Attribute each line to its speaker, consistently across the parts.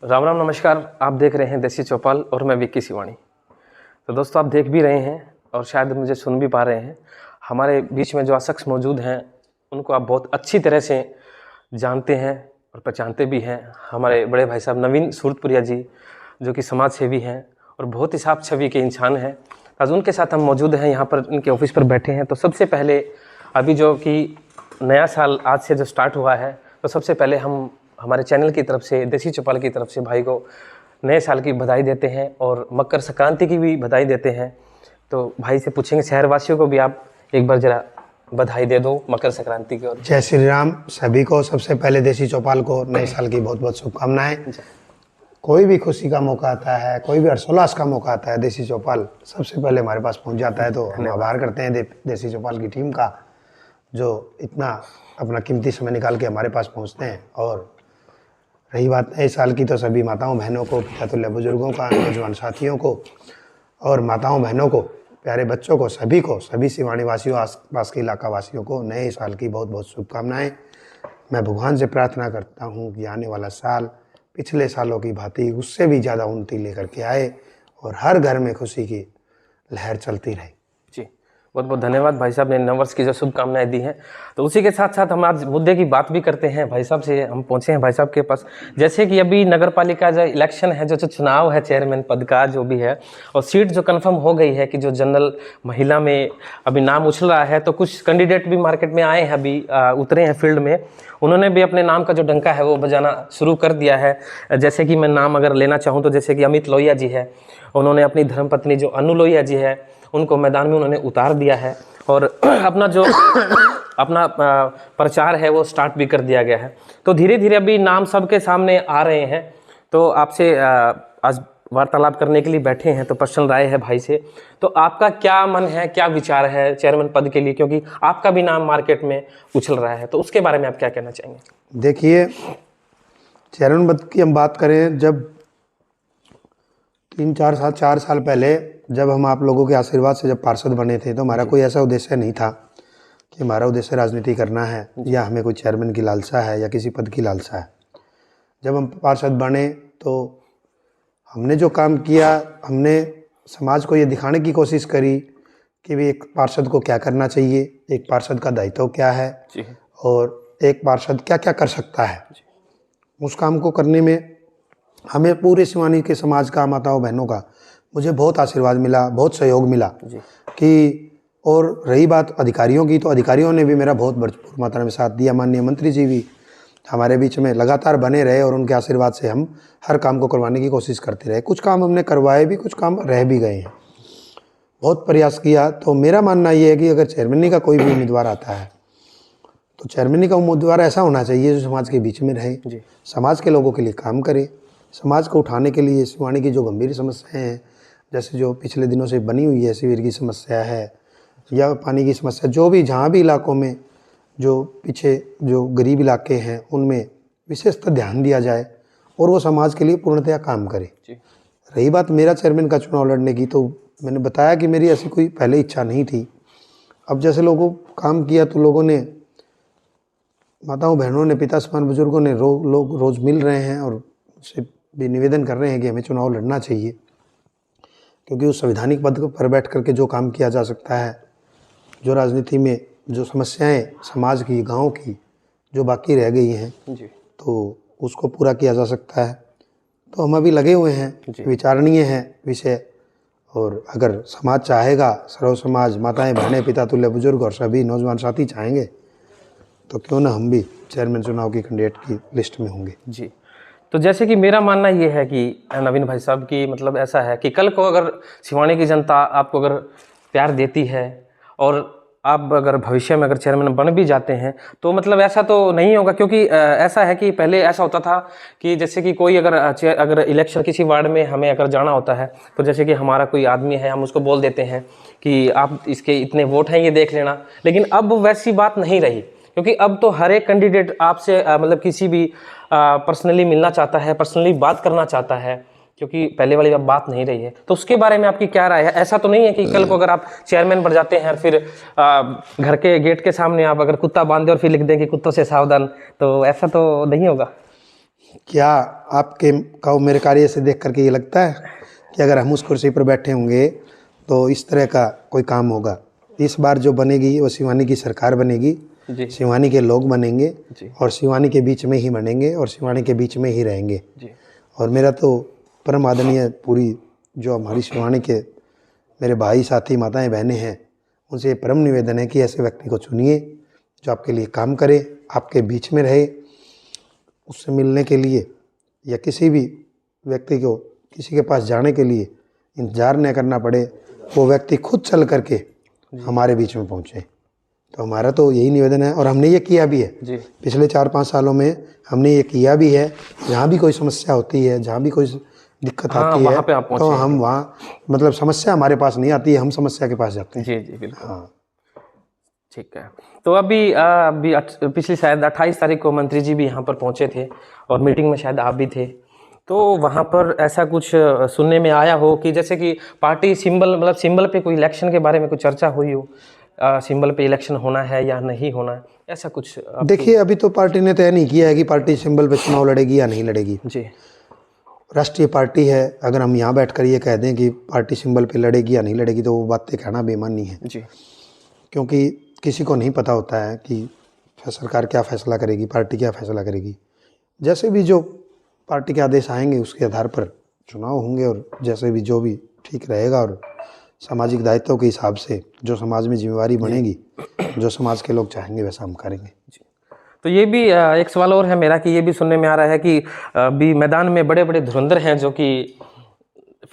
Speaker 1: राम राम नमस्कार। आप देख रहे हैं देसी चौपाल और मैं विक्की शिवानी। तो दोस्तों, आप देख भी रहे हैं और शायद मुझे सुन भी पा रहे हैं। हमारे बीच में जो शख्स मौजूद हैं उनको आप बहुत अच्छी तरह से जानते हैं और पहचानते भी हैं। हमारे बड़े भाई साहब नवीन सूरतपुरिया जी, जो कि समाज सेवी हैं और बहुत ही साफ छवि के इंसान हैं। आज उनके साथ हम मौजूद हैं, यहाँ पर इनके ऑफिस पर बैठे हैं। तो सबसे पहले अभी जो कि नया साल आज से जो स्टार्ट हुआ है, तो सबसे पहले हम हमारे चैनल की तरफ से, देसी चौपाल की तरफ से भाई को नए साल की बधाई देते हैं और मकर संक्रांति की भी बधाई देते हैं। तो भाई से पूछेंगे, शहरवासियों को भी आप एक बार जरा बधाई दे दो मकर संक्रांति की। और
Speaker 2: जय श्री राम सभी को। सबसे पहले देसी चौपाल को नए साल की बहुत बहुत शुभकामनाएं। कोई भी खुशी का मौका आता है, कोई भी हर्षोल्लास का मौका आता है, देसी चौपाल सबसे पहले हमारे पास पहुंच जाता है। तो हम आभार करते हैं देसी चौपाल की टीम का, जो इतना अपना कीमती समय निकाल के हमारे पास पहुंचते हैं। और रही बात नए साल की, तो सभी माताओं बहनों को, पितातुल्य बुजुर्गों का, नौजवान साथियों को और माताओं बहनों को, प्यारे बच्चों को, सभी को, सभी सिवानी वासियों, आसपास के इलाका वासियों को नए साल की बहुत बहुत शुभकामनाएं। मैं भगवान से प्रार्थना करता हूं कि आने वाला साल पिछले सालों की भांति उससे भी ज़्यादा उन्नति लेकर के आए और हर घर में खुशी की लहर चलती रहे।
Speaker 1: जी, बहुत बहुत धन्यवाद भाई साहब ने नववर्ष की जो शुभकामनाएं दी हैं। तो उसी के साथ साथ हम आज मुद्दे की बात भी करते हैं। भाई साहब से हम पहुंचे हैं भाई साहब के पास। जैसे कि अभी नगर पालिका जो इलेक्शन है, जो चुनाव है चेयरमैन पद का जो भी है, और सीट जो कंफर्म हो गई है कि जो जनरल महिला में अभी नाम उछल रहा है, तो कुछ कैंडिडेट भी मार्केट में आए हैं, अभी उतरे हैं फील्ड में। उन्होंने भी अपने नाम का जो डंका है वो बजाना शुरू कर दिया है। जैसे कि मैं नाम अगर लेना चाहूँ तो जैसे कि अमित लोहिया जी है, उन्होंने अपनी धर्मपत्नी जो अनु लोहिया जी है उनको मैदान में उन्होंने उतार दिया है और अपना जो प्रचार है वो स्टार्ट भी कर दिया गया है। तो धीरे धीरे अभी नाम सबके सामने आ रहे हैं। तो आपसे आज वार्तालाप करने के लिए बैठे हैं, तो पर्सनल राय है भाई से। तो आपका क्या मन है, क्या विचार है चेयरमैन पद के लिए, क्योंकि आपका भी नाम मार्केट में उछल रहा है, तो उसके बारे में आप क्या कहना चाहेंगे?
Speaker 2: देखिए, चेयरमैन पद की हम बात करें, जब 4 साल पहले जब हम आप लोगों के आशीर्वाद से जब पार्षद बने थे, तो हमारा कोई ऐसा उद्देश्य नहीं था कि हमारा उद्देश्य राजनीति करना है या हमें कोई चेयरमैन की लालसा है या किसी पद की लालसा है। जब हम पार्षद बने तो हमने जो काम किया, हमने समाज को ये दिखाने की कोशिश करी कि भी एक पार्षद को क्या करना चाहिए, एक पार्षद का दायित्व क्या है और एक पार्षद क्या क्या कर सकता है। उस काम को करने में हमें पूरे सिवानी के समाज का, माताओं बहनों का मुझे बहुत आशीर्वाद मिला, बहुत सहयोग मिला कि। और रही बात अधिकारियों की, तो अधिकारियों ने भी मेरा बहुत भरपूर मात्रा में साथ दिया। माननीय मंत्री जी भी हमारे बीच में लगातार बने रहे और उनके आशीर्वाद से हम हर काम को करवाने की कोशिश करते रहे। कुछ काम हमने करवाए भी, कुछ काम रह भी गए हैं, बहुत प्रयास किया। तो मेरा मानना ये है कि अगर चेयरमैनी का कोई भी उम्मीदवार आता है तो चेयरमैनी का उम्मीदवार ऐसा होना चाहिए जो समाज के बीच में रहे, समाज के लोगों के लिए काम करे, समाज को उठाने के लिए सिवानी की जो गंभीर समस्याएं हैं, जैसे जो पिछले दिनों से बनी हुई है सीवर की समस्या है या पानी की समस्या, जो भी जहाँ भी इलाकों में जो पीछे जो गरीब इलाके हैं उनमें विशेषतः ध्यान दिया जाए और वो समाज के लिए पूर्णतया काम करे। रही बात मेरा चेयरमैन का चुनाव लड़ने की, तो मैंने बताया कि मेरी ऐसी कोई पहले इच्छा नहीं थी। अब जैसे लोगों काम किया तो लोगों ने, माताओं बहनों ने, पिता समान बुजुर्गों ने लोग रोज़ मिल रहे हैं और उनसे भी निवेदन कर रहे हैं कि हमें चुनाव लड़ना चाहिए, क्योंकि उस संवैधानिक पद पर बैठ करके जो काम किया जा सकता है, जो राजनीति में जो समस्याएं समाज की, गांव की जो बाकी रह गई हैं तो उसको पूरा किया जा सकता है। तो हम अभी लगे हुए हैं, विचारणीय है विषय। और अगर समाज चाहेगा, सर्व समाज, माताएं बहनें, पिता तुल्य बुजुर्ग और सभी नौजवान साथी चाहेंगे, तो क्यों ना हम भी चेयरमैन चुनाव की कैंडिडेट की लिस्ट में होंगे।
Speaker 1: जी, तो जैसे कि मेरा मानना ये है कि नवीन भाई साहब की मतलब ऐसा है कि कल को अगर सिवानी की जनता आपको अगर प्यार देती है और आप अगर भविष्य में अगर चेयरमैन बन भी जाते हैं, तो मतलब ऐसा तो नहीं होगा, क्योंकि ऐसा है कि पहले ऐसा होता था कि जैसे कि कोई अगर इलेक्शन किसी वार्ड में हमें अगर जाना होता है, तो जैसे कि हमारा कोई आदमी है, हम उसको बोल देते हैं कि आप इसके इतने वोट हैं, ये देख लेना। लेकिन अब वैसी बात नहीं रही, क्योंकि अब तो हर एक कैंडिडेट आपसे मतलब किसी भी पर्सनली मिलना चाहता है, पर्सनली बात करना चाहता है, क्योंकि पहले वाली अब बात नहीं रही है। तो उसके बारे में आपकी क्या राय है? ऐसा तो नहीं है कि कल को अगर आप चेयरमैन बन जाते हैं और फिर घर के गेट के सामने आप अगर कुत्ता बांध दें और फिर लिख दें कि कुत्तों से सावधान, तो ऐसा तो नहीं होगा?
Speaker 2: क्या आपके का मेरे कार्य से देख करके ये लगता है कि अगर हम उस कुर्सी पर बैठे होंगे तो इस तरह का कोई काम होगा? इस बार जो बनेगी वो सिवानी की सरकार बनेगी,
Speaker 1: जी
Speaker 2: सिवानी के लोग बनेंगे
Speaker 1: जी
Speaker 2: और सिवानी के बीच में ही बनेंगे और सिवानी के बीच में ही रहेंगे।
Speaker 1: जी
Speaker 2: और मेरा तो परम आदरणीय पूरी जो हमारी सिवानी के मेरे भाई साथी माताएं बहनें हैं, उनसे परम निवेदन है कि ऐसे व्यक्ति को चुनिए जो आपके लिए काम करे, आपके बीच में रहे। उससे मिलने के लिए या किसी भी व्यक्ति को किसी के पास जाने के लिए इंतज़ार न करना पड़े, वो व्यक्ति खुद चल करके हमारे बीच में पहुँचे। तो हमारा तो यही निवेदन है और हमने ये किया भी है।
Speaker 1: जी
Speaker 2: पिछले 4-5 सालों में हमने ये किया भी है। जहाँ भी कोई समस्या होती है, जहाँ भी कोई दिक्कत
Speaker 1: हाँ,
Speaker 2: आती
Speaker 1: वहाँ
Speaker 2: है
Speaker 1: पे आप
Speaker 2: तो
Speaker 1: पहुँचे हैं।
Speaker 2: हम वहाँ मतलब समस्या हमारे पास नहीं आती है, हम समस्या के पास जाते हैं।
Speaker 1: जी जी बिल्कुल।
Speaker 2: हाँ।
Speaker 1: ठीक है। तो अभी पिछली शायद 28 तारीख को मंत्री जी भी यहाँ पर पहुँचे थे और मीटिंग में शायद आप भी थे। तो वहाँ पर ऐसा कुछ सुनने में आया हो कि जैसे कि पार्टी सिंबल मतलब सिंबल पे कोई इलेक्शन के बारे में कुछ चर्चा हुई हो, सिंबल पे इलेक्शन होना है या नहीं होना है, ऐसा कुछ
Speaker 2: देखिए, अभी तो पार्टी ने तय नहीं किया है कि पार्टी सिंबल पे चुनाव लड़ेगी या नहीं लड़ेगी।
Speaker 1: जी
Speaker 2: राष्ट्रीय पार्टी है, अगर हम यहाँ बैठकर ये कह दें कि पार्टी सिंबल पे लड़ेगी या नहीं लड़ेगी तो वो बातें कहना बेईमानी है,
Speaker 1: जी
Speaker 2: क्योंकि किसी को नहीं पता होता है कि सरकार क्या फैसला करेगी, पार्टी क्या फैसला करेगी। जैसे भी जो पार्टी के आदेश आएंगे उसके आधार पर चुनाव होंगे और जैसे भी जो भी ठीक रहेगा और सामाजिक दायित्वों के हिसाब से जो समाज में जिम्मेवारी बनेगी, जो समाज के लोग चाहेंगे वैसा हम करेंगे।
Speaker 1: तो ये भी एक सवाल और है मेरा कि ये भी सुनने में आ रहा है कि अभी मैदान में बड़े बड़े धुरंधर हैं जो कि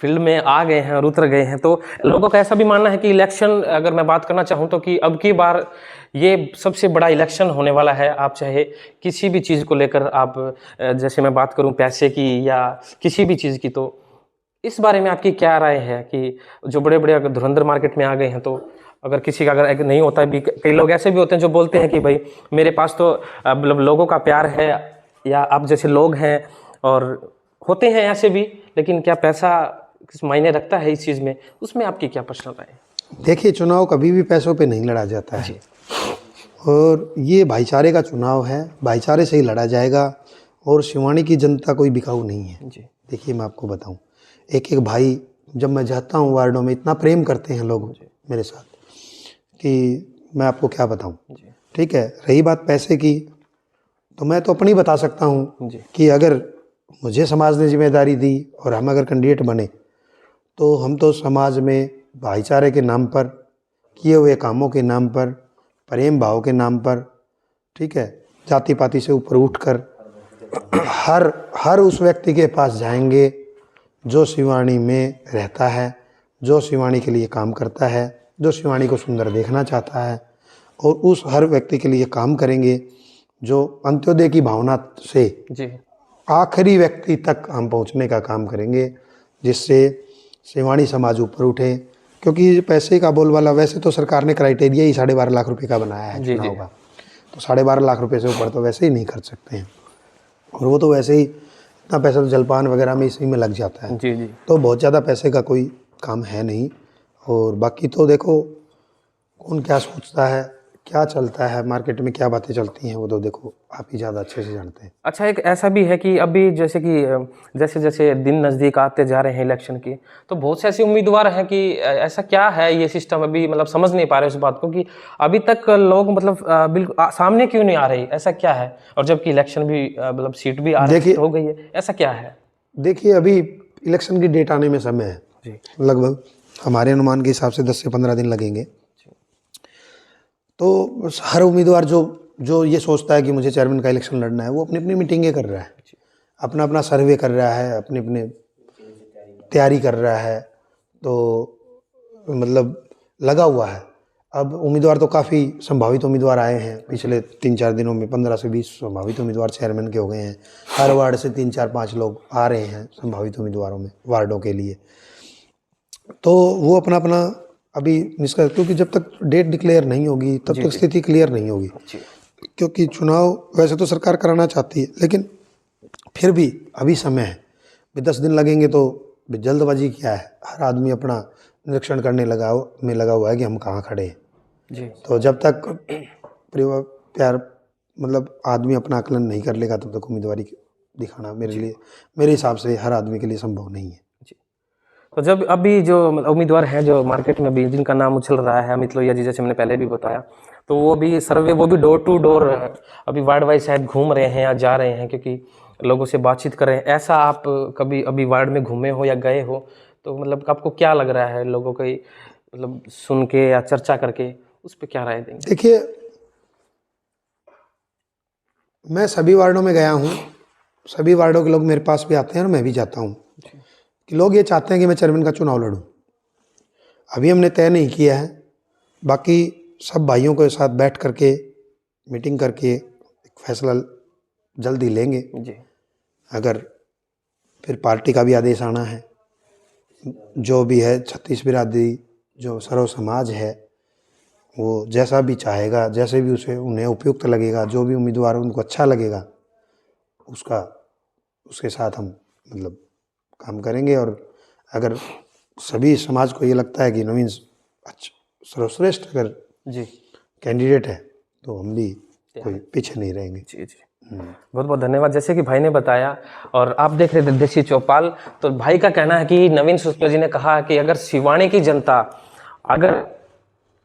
Speaker 1: फील्ड में आ गए हैं और उतर गए हैं। तो लोगों का ऐसा भी मानना है कि इलेक्शन, अगर मैं बात करना चाहूँ तो, कि अब की बार ये सबसे बड़ा इलेक्शन होने वाला है। आप चाहे किसी भी चीज़ को लेकर, आप जैसे मैं बात करूँ पैसे की या किसी भी चीज़ की, तो इस बारे में आपकी क्या राय है कि जो बड़े बड़े अगर धुरंधर मार्केट में आ गए हैं, तो अगर किसी का अगर नहीं होता भी, कई लोग ऐसे भी होते हैं जो बोलते हैं कि भाई मेरे पास तो मतलब लोगों का प्यार है या आप जैसे लोग हैं, और होते हैं ऐसे भी, लेकिन क्या पैसा किस मायने रखता है इस चीज़ में, उसमें आपकी क्या पर्सनल राय है?
Speaker 2: देखिए, चुनाव कभी भी पैसों पे नहीं लड़ा जाता है और ये भाईचारे का चुनाव है, भाईचारे से ही लड़ा जाएगा और सिवानी की जनता कोई बिकाऊ नहीं है।
Speaker 1: जी
Speaker 2: देखिए, मैं आपको बताऊं, एक एक भाई जब मैं जाता हूं वार्डों में, इतना प्रेम करते हैं लोग मेरे साथ कि मैं आपको क्या बताऊं।
Speaker 1: जी
Speaker 2: ठीक है, रही बात पैसे की, तो मैं तो अपनी बता सकता हूं
Speaker 1: जी
Speaker 2: कि अगर मुझे समाज ने जिम्मेदारी दी और हम अगर कैंडिडेट बने तो हम तो समाज में भाईचारे के नाम पर, किए हुए कामों के नाम पर, प्रेम भाव के नाम पर, ठीक है, जाति पाति से ऊपर उठकर हर उस व्यक्ति के पास जाएंगे जो सिवानी में रहता है, जो सिवानी के लिए काम करता है, जो सिवानी को सुंदर देखना चाहता है, और उस हर व्यक्ति के लिए काम करेंगे जो अंत्योदय की भावना से
Speaker 1: जी
Speaker 2: आखिरी व्यक्ति तक हम पहुंचने का काम करेंगे, जिससे सिवानी समाज ऊपर उठे। क्योंकि पैसे का बोलबाला, वैसे तो सरकार ने क्राइटेरिया ही 12.5 लाख रुपए का बनाया है
Speaker 1: जी
Speaker 2: चुनाव का, तो 12.5 लाख रुपए से ऊपर तो वैसे ही नहीं खर्च सकते हैं, और वो तो वैसे ही इतना पैसा तो जलपान वगैरह में इसी में लग जाता है।
Speaker 1: जी जी
Speaker 2: तो बहुत ज़्यादा पैसे का कोई काम है नहीं। और बाकी तो देखो, कौन क्या सोचता है, क्या चलता है मार्केट में, क्या बातें चलती हैं, वो तो देखो आप ही ज़्यादा अच्छे से जानते हैं।
Speaker 1: अच्छा, एक ऐसा भी है कि अभी जैसे कि जैसे जैसे दिन नज़दीक आते जा रहे हैं इलेक्शन की, तो बहुत से ऐसे उम्मीदवार हैं कि ऐसा क्या है ये सिस्टम, अभी मतलब समझ नहीं पा रहे उस बात को कि अभी तक लोग मतलब बिल्कुल सामने क्यों नहीं आ रही, ऐसा क्या है? और जबकि इलेक्शन भी मतलब सीट भी आरक्षित हो गई है, ऐसा क्या है?
Speaker 2: देखिए, अभी इलेक्शन की डेट आने में समय है,
Speaker 1: जी
Speaker 2: लगभग हमारे अनुमान के हिसाब से 10 से 15 दिन लगेंगे। तो हर उम्मीदवार जो ये सोचता है कि मुझे चेयरमैन का इलेक्शन लड़ना है, वो अपनी अपनी मीटिंगें कर रहा है, अपना अपना सर्वे कर रहा है, अपने अपने तैयारी कर रहा है, तो मतलब लगा हुआ है। अब उम्मीदवार तो काफ़ी संभावित उम्मीदवार आए हैं पिछले 3-4 दिनों में, 15 से 20 संभावित उम्मीदवार चेयरमैन के हो गए हैं। हर वार्ड से 3-4-5 लोग आ रहे हैं संभावित उम्मीदवारों में वार्डों के लिए। तो वो अपना अपना अभी निष्कर्ष, क्योंकि जब तक डेट डिक्लेयर नहीं होगी तब तक स्थिति क्लियर नहीं होगी। क्योंकि चुनाव वैसे तो सरकार कराना चाहती है, लेकिन फिर भी अभी समय है, भी 10 दिन लगेंगे, तो जल्दबाजी क्या है, हर आदमी अपना निरीक्षण करने लगा हुआ है कि हम कहाँ खड़े हैं।
Speaker 1: जी
Speaker 2: तो जब तक प्यार मतलब आदमी अपना आकलन नहीं कर लेगा तब तक उम्मीदवारी दिखाना मेरे लिए, मेरे हिसाब से हर आदमी के लिए संभव नहीं है।
Speaker 1: जी। तो जब अभी जो उम्मीदवार हैं जो मार्केट में भी जिनका नाम उछल रहा है, अमित लोहिया जी जैसे मैंने पहले भी बताया, तो वो भी सर्वे, वो भी डोर टू डोर अभी वार्ड वाइज शायद घूम रहे हैं या जा रहे हैं, क्योंकि लोगों से बातचीत कर रहे हैं। ऐसा आप कभी अभी वार्ड में घूमे हो या गए हो, तो मतलब आपको क्या लग रहा है लोगों की मतलब सुन के या चर्चा करके, उस पर क्या राय देंगे?
Speaker 2: देखिए, मैं सभी वार्डों में गया हूँ, सभी वार्डों के लोग मेरे पास भी आते हैं और मैं भी जाता हूँ कि लोग ये चाहते हैं कि मैं चेयरमैन का चुनाव लड़ूं। अभी हमने तय नहीं किया है, बाकी सब भाइयों के साथ बैठ करके मीटिंग करके एक फैसला जल्दी लेंगे।
Speaker 1: जी।
Speaker 2: अगर फिर पार्टी का भी आदेश आना है, जो भी है छत्तीस बिरादरी जो सर्व समाज है, वो जैसा भी चाहेगा, जैसे भी उसे उन्हें उपयुक्त लगेगा, जो भी उम्मीदवार उनको अच्छा लगेगा, उसके साथ हम मतलब काम करेंगे। और अगर सभी समाज को ये लगता है कि नवीन अच्छा सर्वश्रेष्ठ अगर
Speaker 1: जी
Speaker 2: कैंडिडेट है, तो हम भी कोई पीछे नहीं रहेंगे।
Speaker 1: जी जी, बहुत बहुत धन्यवाद। जैसे कि भाई ने बताया और आप देख रहे थे देसी चौपाल, तो भाई का कहना है कि नवीन शुक्ला जी ने कहा कि अगर सिवानी की जनता अगर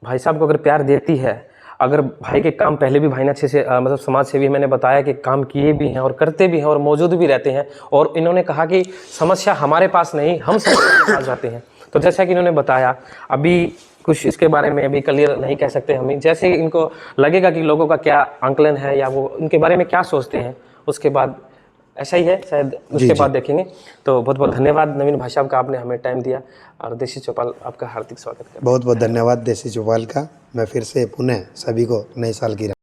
Speaker 1: भाई साहब को अगर प्यार देती है, अगर भाई के काम पहले भी भाई ने अच्छे से मतलब समाज सेवी मैंने बताया कि काम किए भी हैं और करते भी हैं और मौजूद भी रहते हैं, और इन्होंने कहा कि समस्या हमारे पास नहीं, हम समस्या के पास जाते हैं। तो जैसा कि इन्होंने बताया, अभी कुछ इसके बारे में अभी क्लियर नहीं कह सकते हम, जैसे इनको लगेगा कि लोगों का क्या आंकलन है या वो इनके बारे में क्या सोचते हैं, उसके बाद ऐसा ही है शायद, उसके बाद देखेंगे। तो बहुत बहुत धन्यवाद नवीन भाई साहब का, आपने हमें टाइम दिया, और देसी चौपाल आपका हार्दिक स्वागत करता है।
Speaker 2: बहुत बहुत धन्यवाद देसी चौपाल का। मैं फिर से पुनः सभी को नए साल की